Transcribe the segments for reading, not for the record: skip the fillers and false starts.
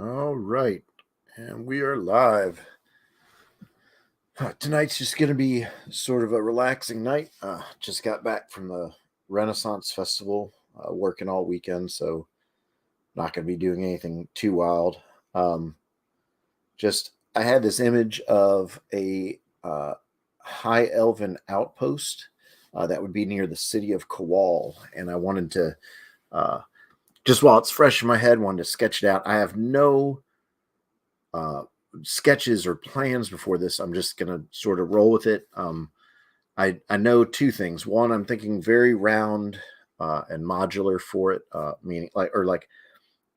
All right, and we are live. Tonight's just going to be sort of a relaxing night. Just got back from the Renaissance Festival, working all weekend, so not going to be doing anything too wild. Just I had this image of a high Elven Outpost that would be near the city of Kowal, and I wanted to just while it's fresh in my head, wanted to sketch it out. I have no sketches or plans before this. I'm just gonna sort of roll with it. I know two things. One, I'm thinking very round and modular for it, meaning like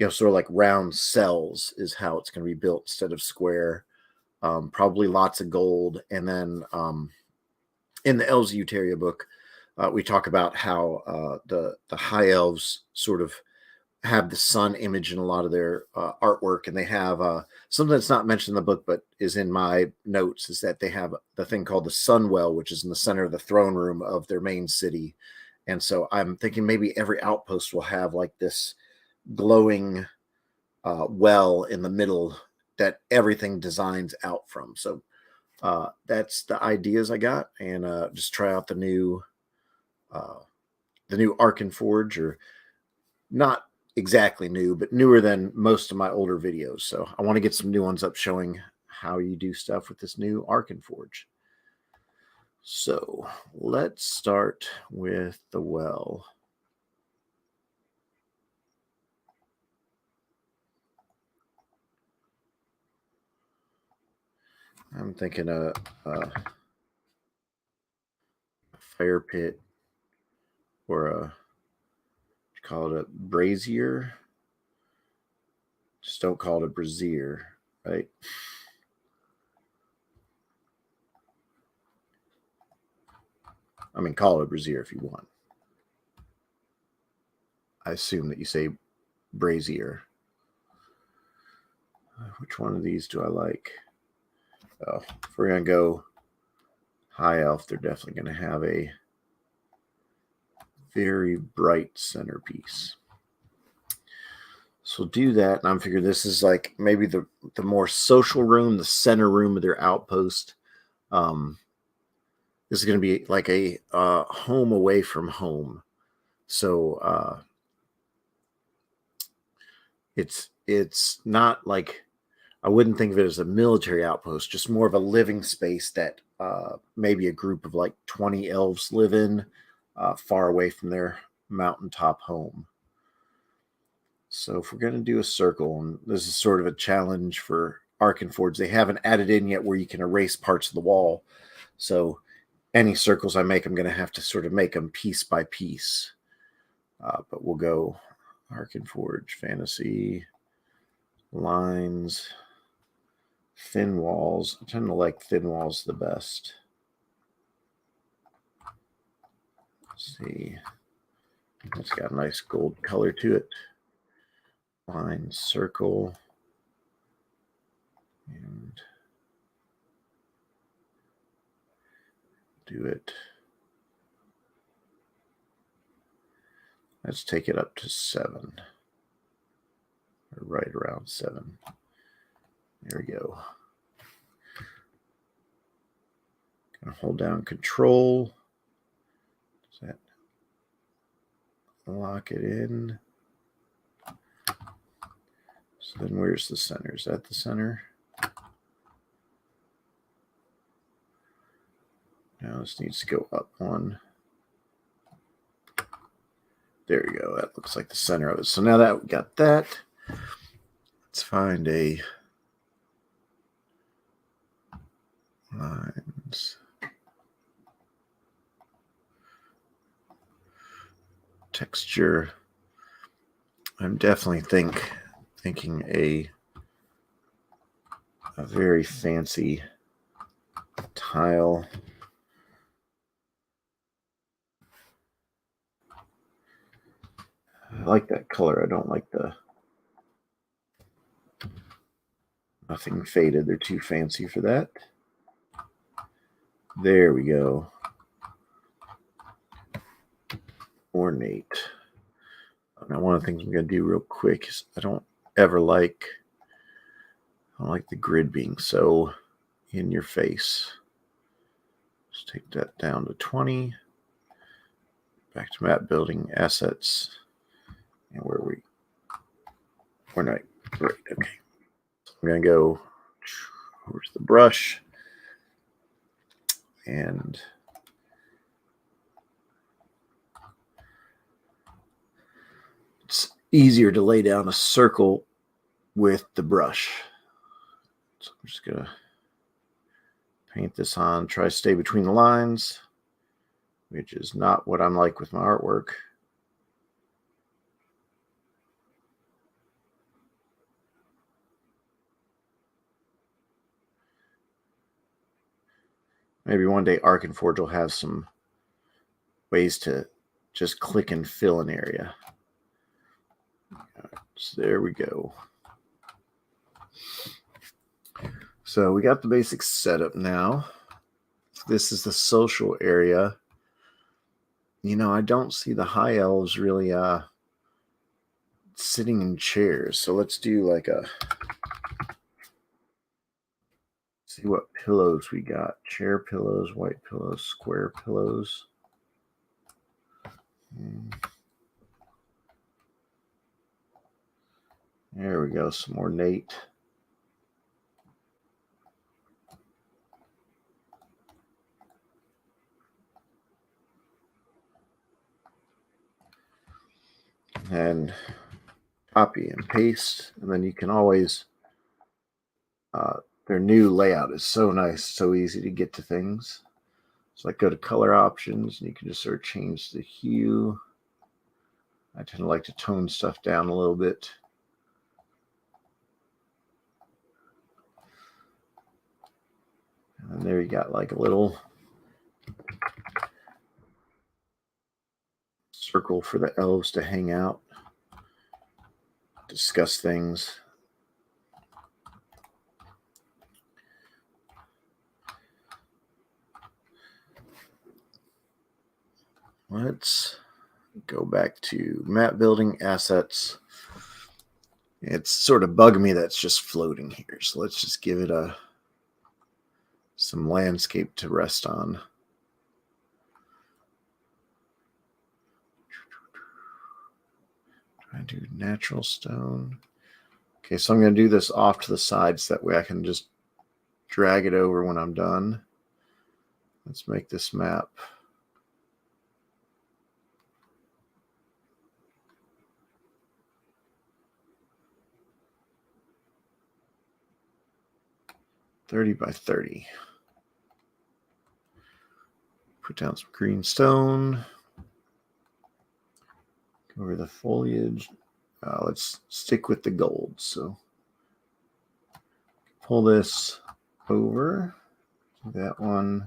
sort of like round cells is how it's going to be built instead of square. Probably lots of gold, and then in the Elves Euteria book, we talk about how the high elves sort of have the sun image in a lot of their artwork, and they have something that's not mentioned in the book but is in my notes is that they have the thing called the sun well, which is in the center of the throne room of their main city. And so I'm thinking maybe every outpost will have like this glowing well in the middle that everything designs out from. So that's the ideas I got, and just try out the new Arkin Forge, or not exactly new, but newer than most of my older videos. So I want to get some new ones up showing how you do stuff with this new Arkin Forge. So let's start with the well. I'm thinking a fire pit, or a, call it a brazier. Just don't call it a brazier, right? I mean, call it a brazier if you want. I assume that you say brazier. Which one of these do I like? Oh, if we're going to go high elf, they're definitely going to have a very bright centerpiece. So we'll do that, and I'm figuring this is like maybe the more social room, the center room of their outpost. This is going to be like a home away from home. So it's not like, I wouldn't think of it as a military outpost, just more of a living space that maybe a group of like 20 elves live in, far away from their mountaintop home. So if we're going to do a circle, and this is sort of a challenge for Arkin Forge, they haven't added in yet where you can erase parts of the wall. So any circles I make, I'm going to have to sort of make them piece by piece. But we'll go Arkin Forge, fantasy, lines, thin walls. I tend to like thin walls the best. Let's see. It's got a nice gold color to it. Line, circle, and do it. Let's take it up to 7. Or right around 7. There we go. Gonna hold down Control. Does that lock it in? So then where's the center? Is that the center? Now this needs to go up 1. There we go. That looks like the center of it. So now that we got that, let's find a lines. Texture. I'm definitely thinking a very fancy tile. I like that color. I don't like the nothing faded. They're too fancy for that. There we go. Ornate. Now, one of the things I'm going to do real quick is I don't ever like I don't like the grid being so in your face. Let's take that down to 20. Back to map building assets. And where we? We're not. Right, okay. So I'm going to go. Where's the brush? And it's easier to lay down a circle with the brush. So I'm just going to paint this on, try to stay between the lines, which is not what I'm like with my artwork. Maybe one day Arkenforge will have some ways to just click and fill an area. So there we go. So we got the basics set up now. This is the social area. You know, I don't see the high elves really sitting in chairs. So let's do like a, see what pillows we got. Chair pillows, white pillows, square pillows. There we go, some ornate. And copy and paste, and then you can always, their new layout is so nice, so easy to get to things. So like go to color options, and you can just sort of change the hue. I tend to like to tone stuff down a little bit. And there you got like a little circle for the elves to hang out, discuss things. Let's go back to map building assets. It's sort of bugging me that's just floating here. So let's just give it some landscape to rest on. Try and do natural stone. Okay, so I'm going to do this off to the side so that way I can just drag it over when I'm done. Let's make this map. $30 by $30. Put down some green stone. Go over the foliage. Let's stick with the gold. So pull this over. That one.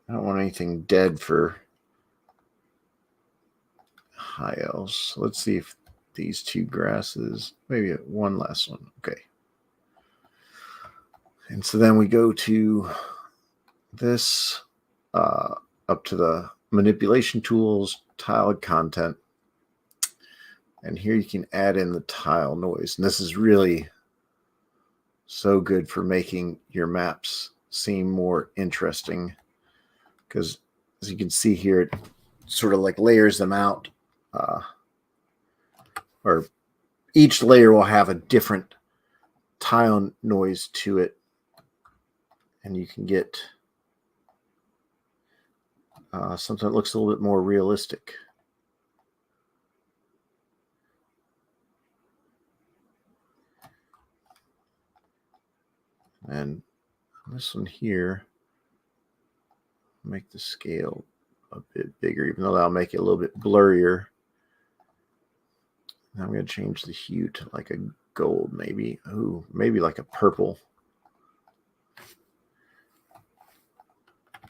I don't want anything dead for high elves. So let's see if these two grasses, maybe one last one. Okay. And so then we go to this, up to the manipulation tools, tiled content. And here you can add in the tile noise. And this is really so good for making your maps seem more interesting. Because as you can see here, it sort of like layers them out. Or each layer will have a different tile noise to it. And you can get something that looks a little bit more realistic. And this one here, make the scale a bit bigger, even though that'll make it a little bit blurrier. Now I'm going to change the hue to like a gold, maybe. Ooh, maybe like a purple.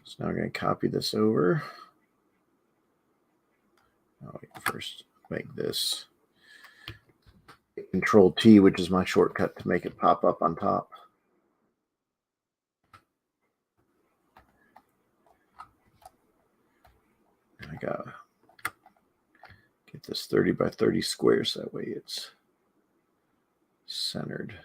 So now I'm going to copy this over. Oh, first make this Control T, which is my shortcut to make it pop up on top. I gotta get this 30 by 30 squares, that way it's centered.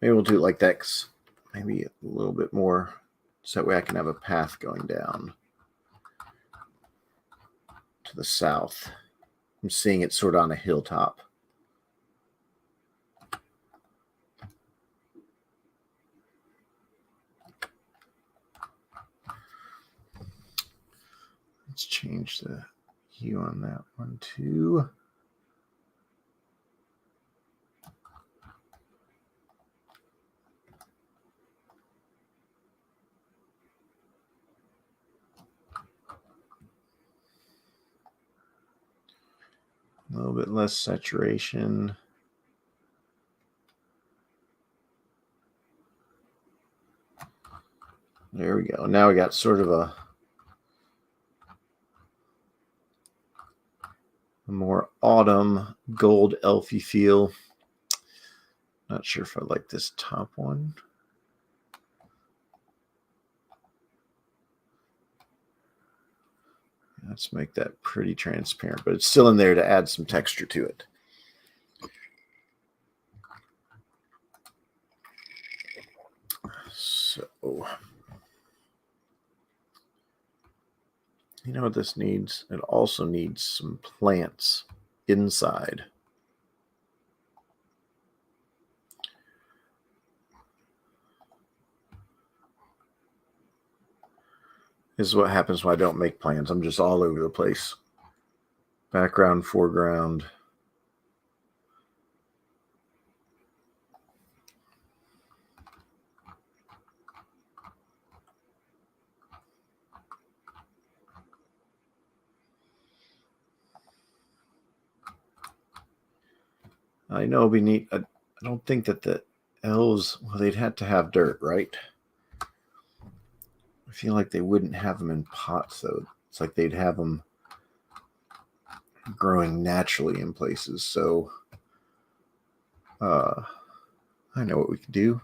Maybe we'll do it like that, 'cause maybe a little bit more, so that way I can have a path going down to the south. I'm seeing it sort of on a hilltop. Let's change the hue on that one too. A little bit less saturation. There we go. Now we got sort of a more autumn gold elfy feel. Not sure if I like this top one. Let's make that pretty transparent, but it's still in there to add some texture to it. So, you know what this needs? It also needs some plants inside. This is what happens when I don't make plans. I'm just all over the place. Background, foreground. I know it'd be neat. I don't think that the elves, well, they'd have to have dirt, right? I feel like they wouldn't have them in pots, though. It's like they'd have them growing naturally in places. So I know what we could do.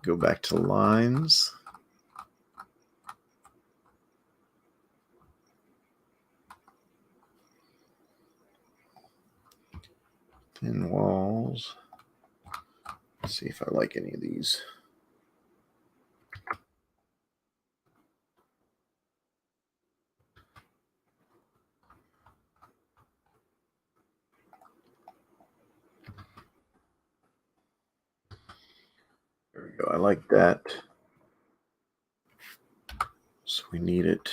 Go back to lines. Thin walls. Let's see if I like any of these. There we go. I like that. So we need it.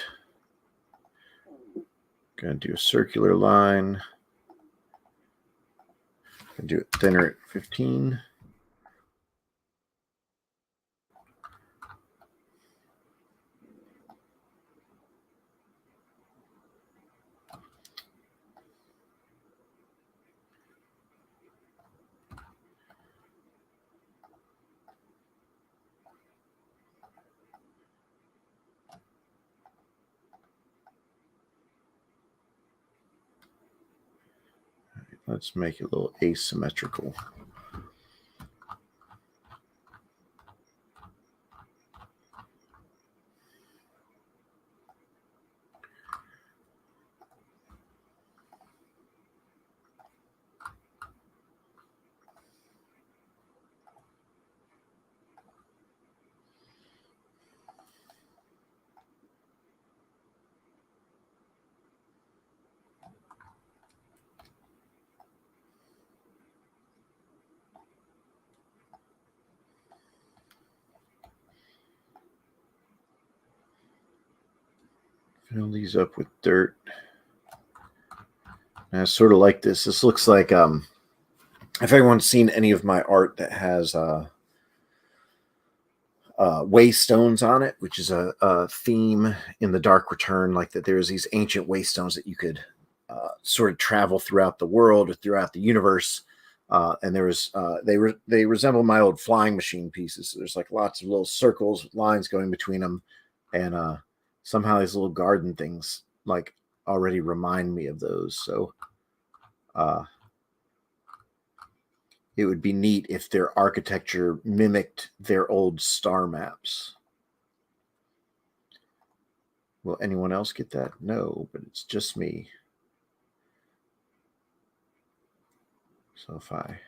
Gonna do a circular line. Gonna do it thinner at 15. Let's make it a little asymmetrical. Fill these up with dirt. And I sort of like this. This looks like if everyone's seen any of my art that has waystones on it, which is a theme in the Dark Return, like that there's these ancient waystones that you could sort of travel throughout the world or throughout the universe. And there was they resemble my old flying machine pieces. So there's like lots of little circles with lines going between them, and somehow these little garden things like already remind me of those. So it would be neat if their architecture mimicked their old star maps. Will anyone else get that? No, but it's just me. So if I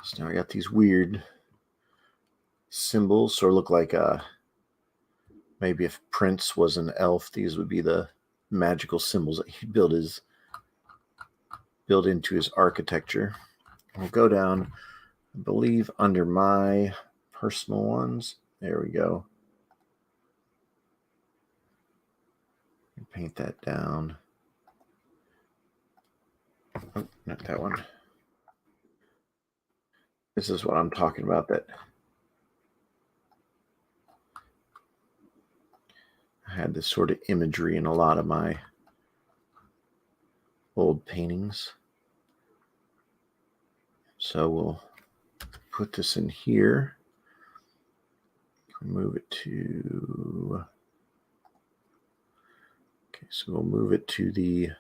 so now I got these weird symbols, sort of look like maybe if Prince was an elf, these would be the magical symbols that he built into his architecture. We'll go down, I believe, under my personal ones. There we go. Paint that down. Oh, not that one. This is what I'm talking about, that I had this sort of imagery in a lot of my old paintings. So we'll put this in here. Move it to... Okay, so we'll move it to the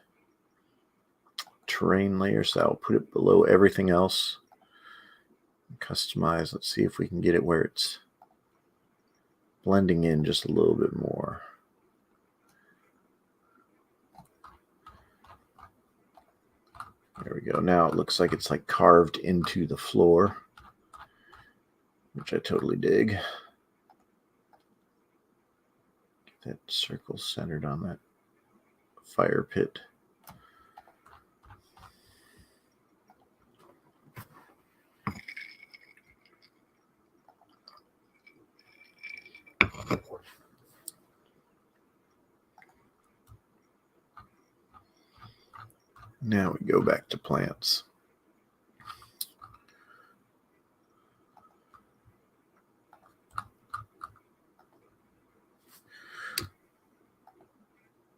terrain layer. So I'll put it below everything else. Customize. Let's see if we can get it where it's blending in just a little bit more. There we go. Now it looks like it's like carved into the floor, which I totally dig. Get that circle centered on that fire pit. Now we go back to plants.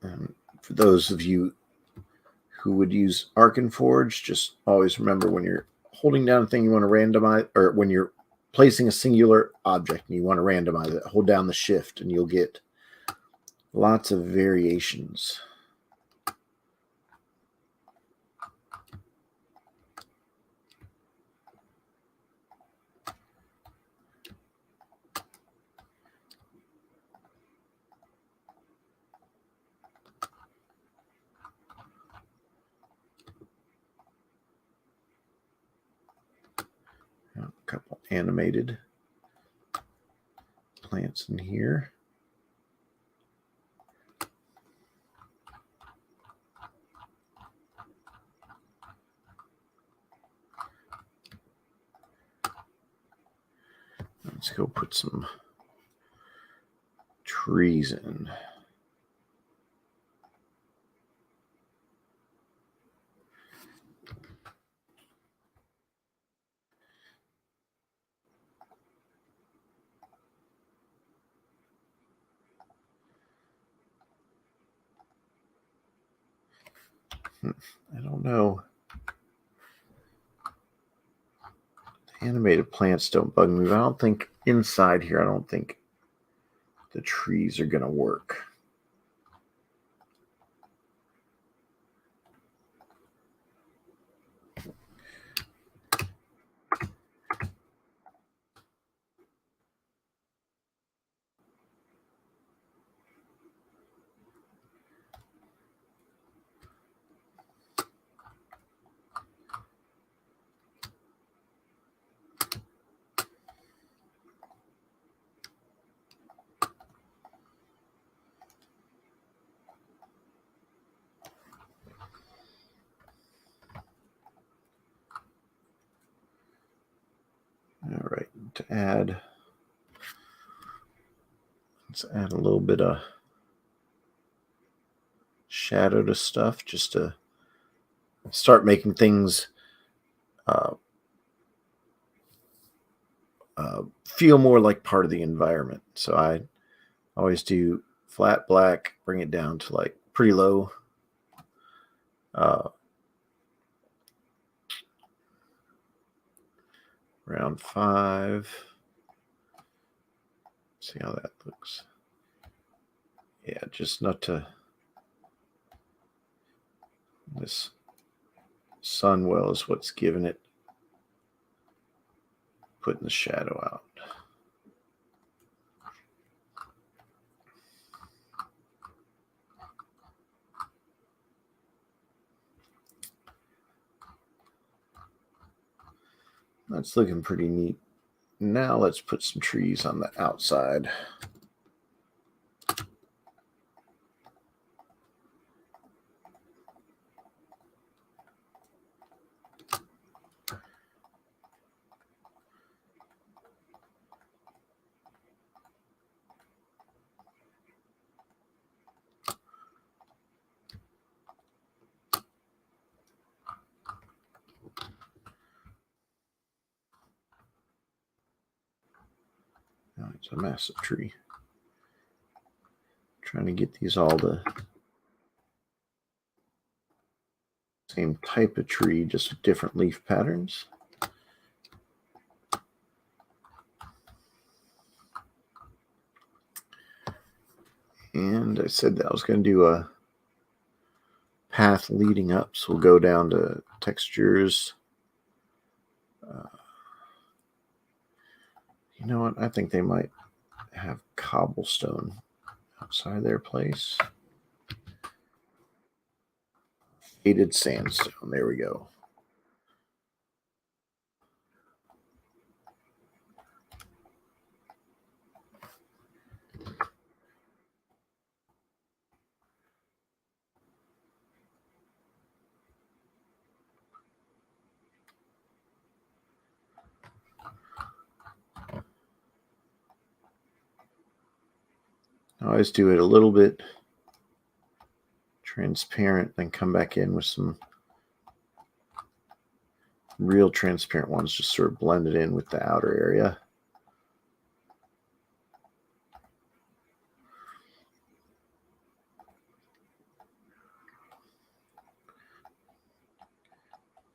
And for those of you who would use Arkenforge, just always remember when you're holding down a thing you want to randomize, or when you're placing a singular object and you want to randomize it, hold down the shift and you'll get lots of variations. A couple animated plants in here. Let's go put some trees in. I don't know. The animated plants don't bug me, but I don't think inside here, I don't think the trees are going to work. to add. Let's add a little bit of shadow to stuff just to start making things feel more like part of the environment. So I always do flat black, bring it down to like pretty low. Around 5. See how that looks. Yeah, just not to. This sun well is what's giving it, putting the shadow out. That's looking pretty neat. Now let's put some trees on the outside. Oh, it's a massive tree. Trying to get these all the same type of tree, just with different leaf patterns. And I said that I was going to do a path leading up, so we'll go down to textures. You know what? I think they might have cobblestone outside their place. Faded sandstone. There we go. I always do it a little bit transparent, then come back in with some real transparent ones, just sort of blend it in with the outer area.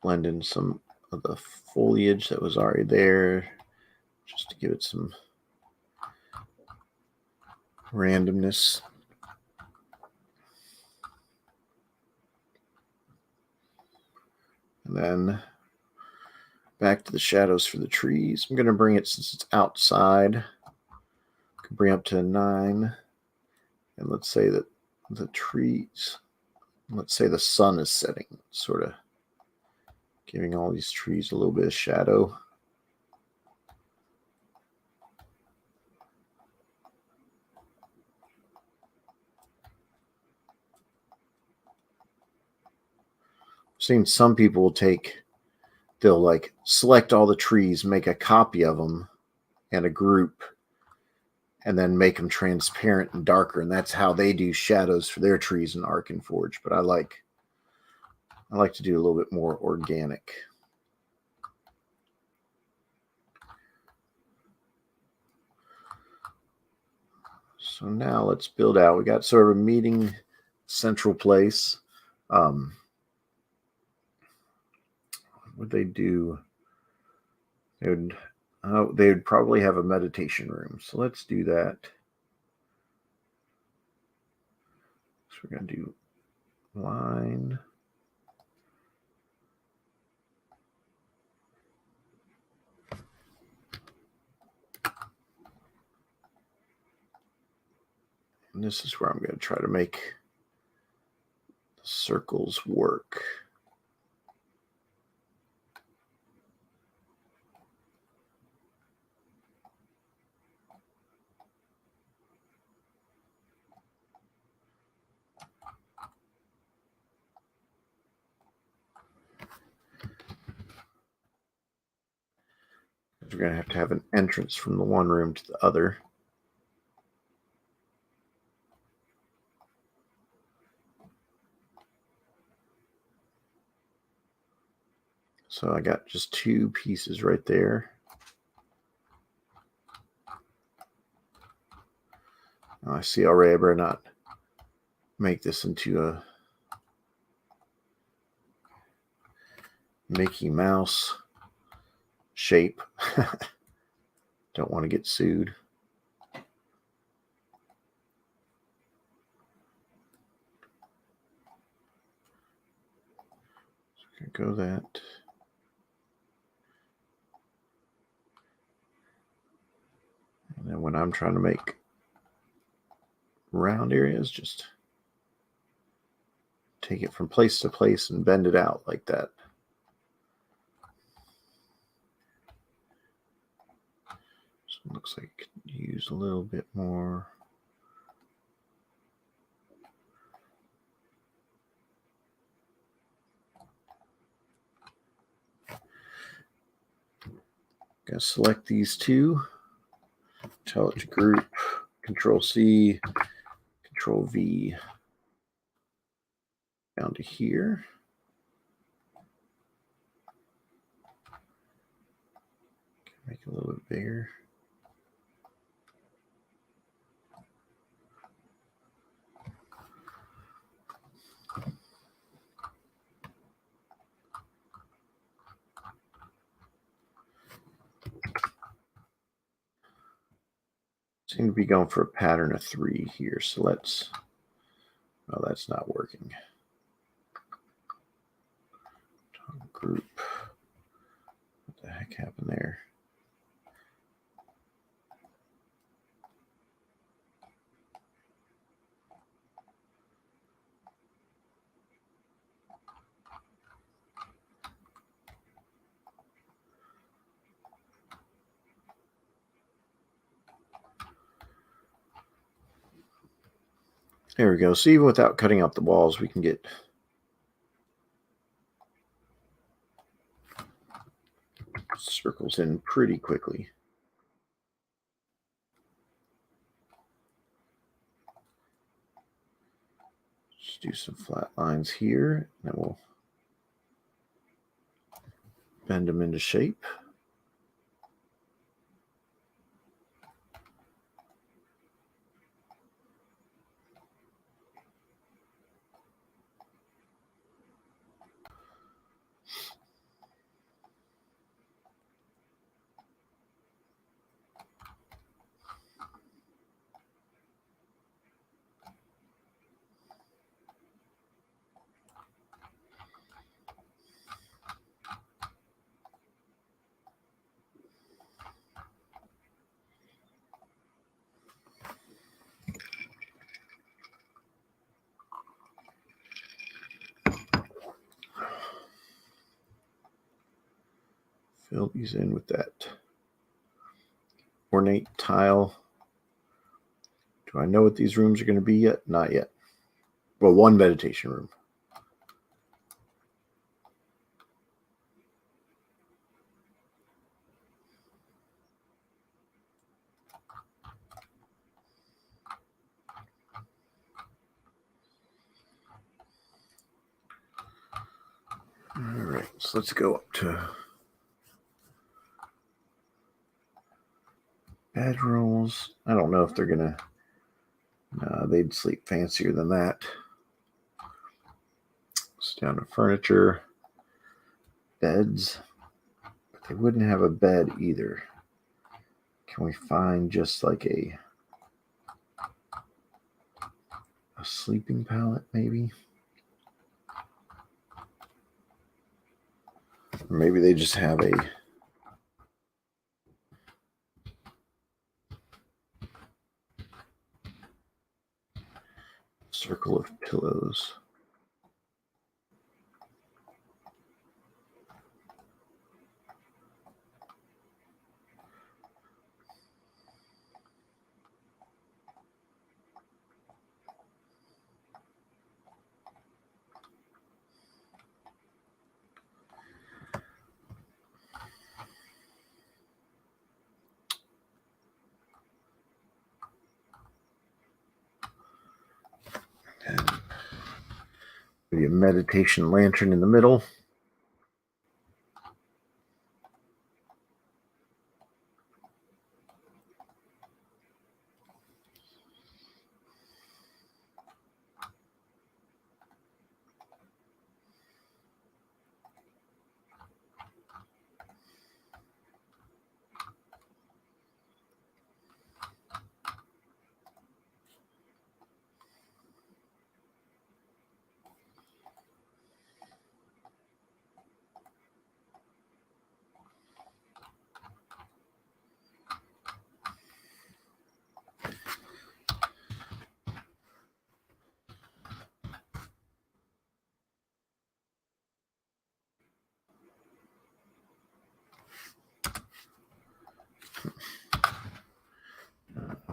Blend in some of the foliage that was already there, just to give it some randomness. And then back to the shadows for the trees. I'm going to bring it, since it's outside, I can bring up to 9. And let's say that the trees, let's say the sun is setting, sort of giving all these trees a little bit of shadow. I've seen some people they'll like select all the trees, make a copy of them and a group, and then make them transparent and darker. And that's how they do shadows for their trees in Ark Forge. But I like to do a little bit more organic. So now let's build out. We got sort of a meeting central place. What they do? They would probably have a meditation room. So let's do that. So we're going to do line. And this is where I'm going to try to make the circles work. We're going to have an entrance from the one room to the other. So I got just 2 pieces right there. Now I see already I better not make this into a Mickey Mouse shape. Don't want to get sued. So go that. And then when I'm trying to make round areas, just take it from place to place and bend it out like that. So it looks like I could use a little bit more. Gonna select these 2, tell it to group, Control C, Control V, down to here. Make it a little bit bigger. Seem to be going for a pattern of 3 here, so let's. Oh, that's not working. Group. What the heck happened there? There we go. So even without cutting out the walls, we can get circles in pretty quickly. Just do some flat lines here, and then we'll bend them into shape. Fill these in with that ornate tile. Do I know what these rooms are going to be yet? Not yet. Well, one meditation room. All right, so let's go up to bedrolls. I don't know if they're going to. No, they'd sleep fancier than that. It's down to furniture, beds, but they wouldn't have a bed either. Can we find just like a sleeping pallet, maybe? Or maybe they just have a circle of pillows. Maybe a meditation lantern in the middle.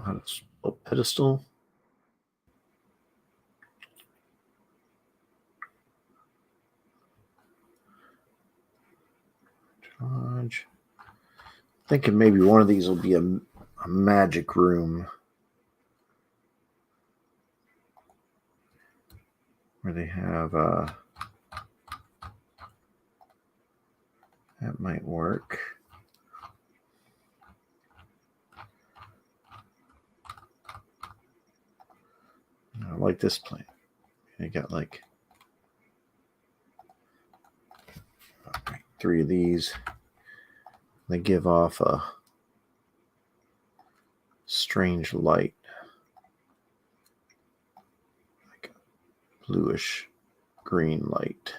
How to spell pedestal. Charge. Thinking maybe one of these will be a magic room where they have that might work. I like this plan. I got like 3 of these. They give off a strange light, like a bluish green light.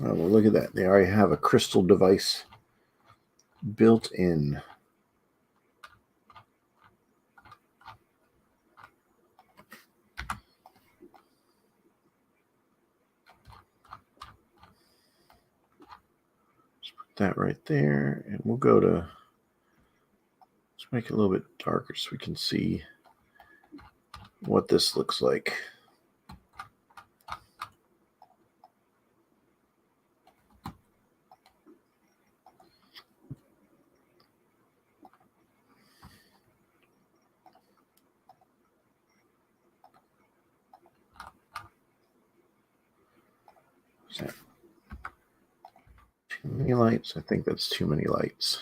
Oh, well, look at that. They already have a crystal device built in. Just put that right there, and we'll go to, let's make it a little bit darker so we can see what this looks like. Is that too many lights? I think that's too many lights.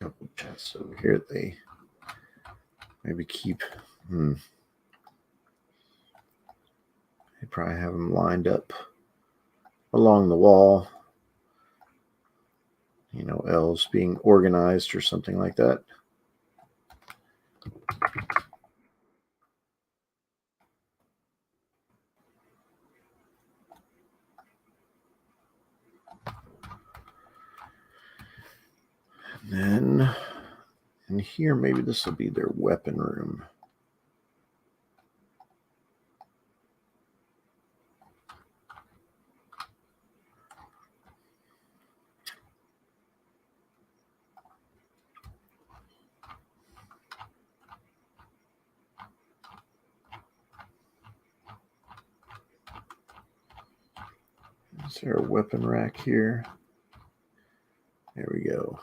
Couple chests over here. They maybe keep. They probably have them lined up along the wall. You know, elves being organized or something like that. And then in here, maybe this will be their weapon room. Is there a weapon rack here? There we go.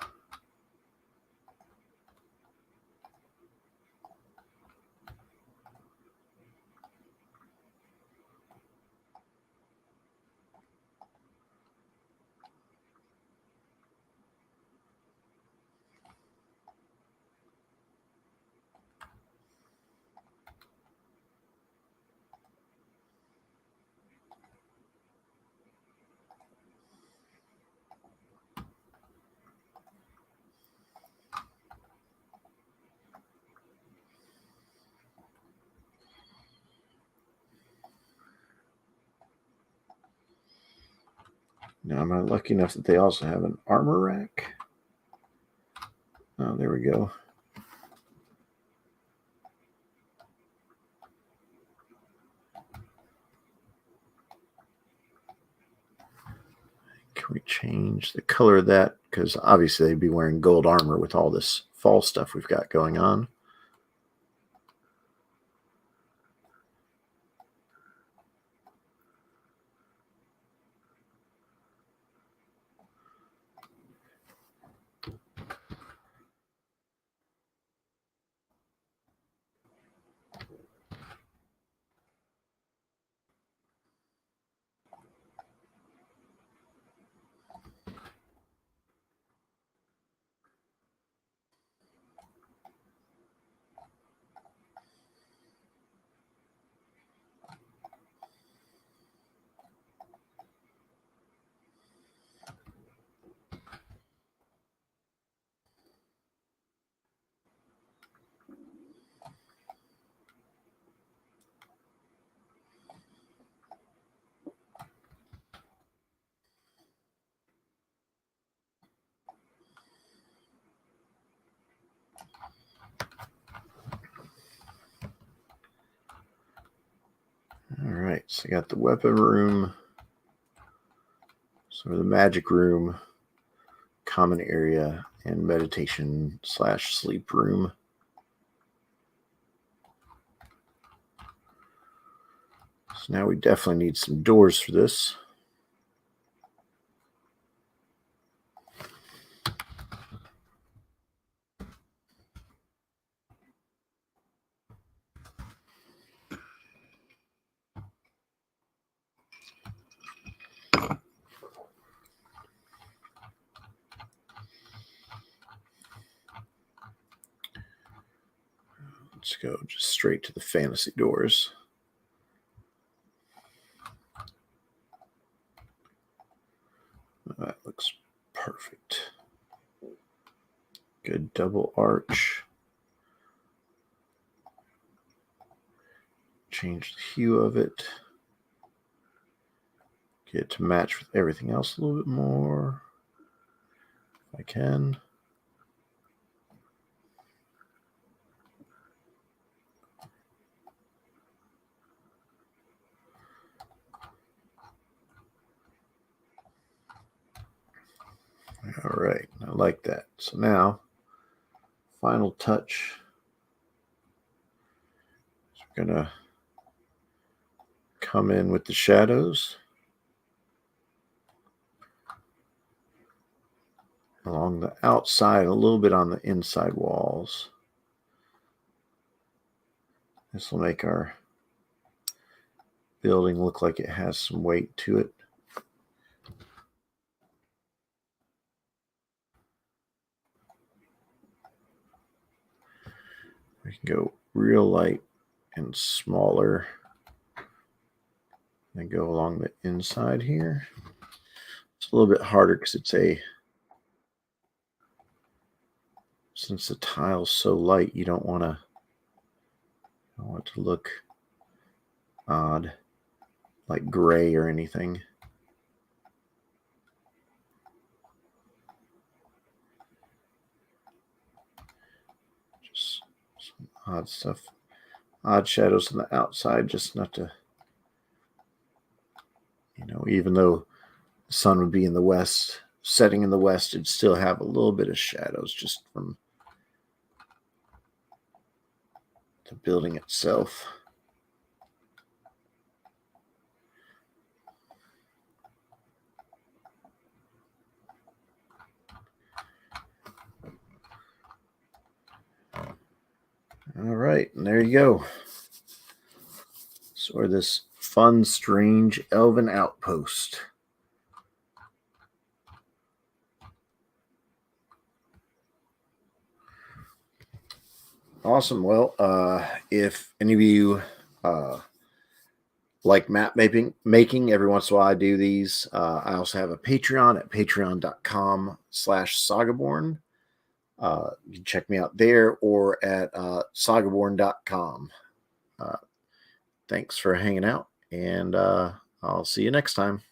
Now, am I lucky enough that they also have an armor rack? Oh, there we go. Can we change the color of that? Because obviously they'd be wearing gold armor with all this fall stuff we've got going on. All right, so I got the weapon room, so the magic room, common area, and meditation / sleep room. So now we definitely need some doors for this. Let's go just straight to the fantasy doors. That looks perfect. Good double arch. Change the hue of it. Get it to match with everything else a little bit more, if I can. All right, I like that. So now, final touch. So we're gonna come in with the shadows along the outside, a little bit on the inside walls. This will make our building look like it has some weight to it. We can go real light and smaller and go along the inside here. It's a little bit harder because since the tile's so light, you don't want it to look odd, like gray or anything. Just some odd stuff, odd shadows on the outside, just not to, even though the sun would be in the west, setting in the west, it'd still have a little bit of shadows just from the building itself. right, and there you go. Sort of this fun, strange Elven Outpost. Awesome. Well, if any of you like map making, every once in a while I do these. I also have a Patreon at patreon.com/Sagaborn. You can check me out there or at sagaborn.com. Thanks for hanging out, and I'll see you next time.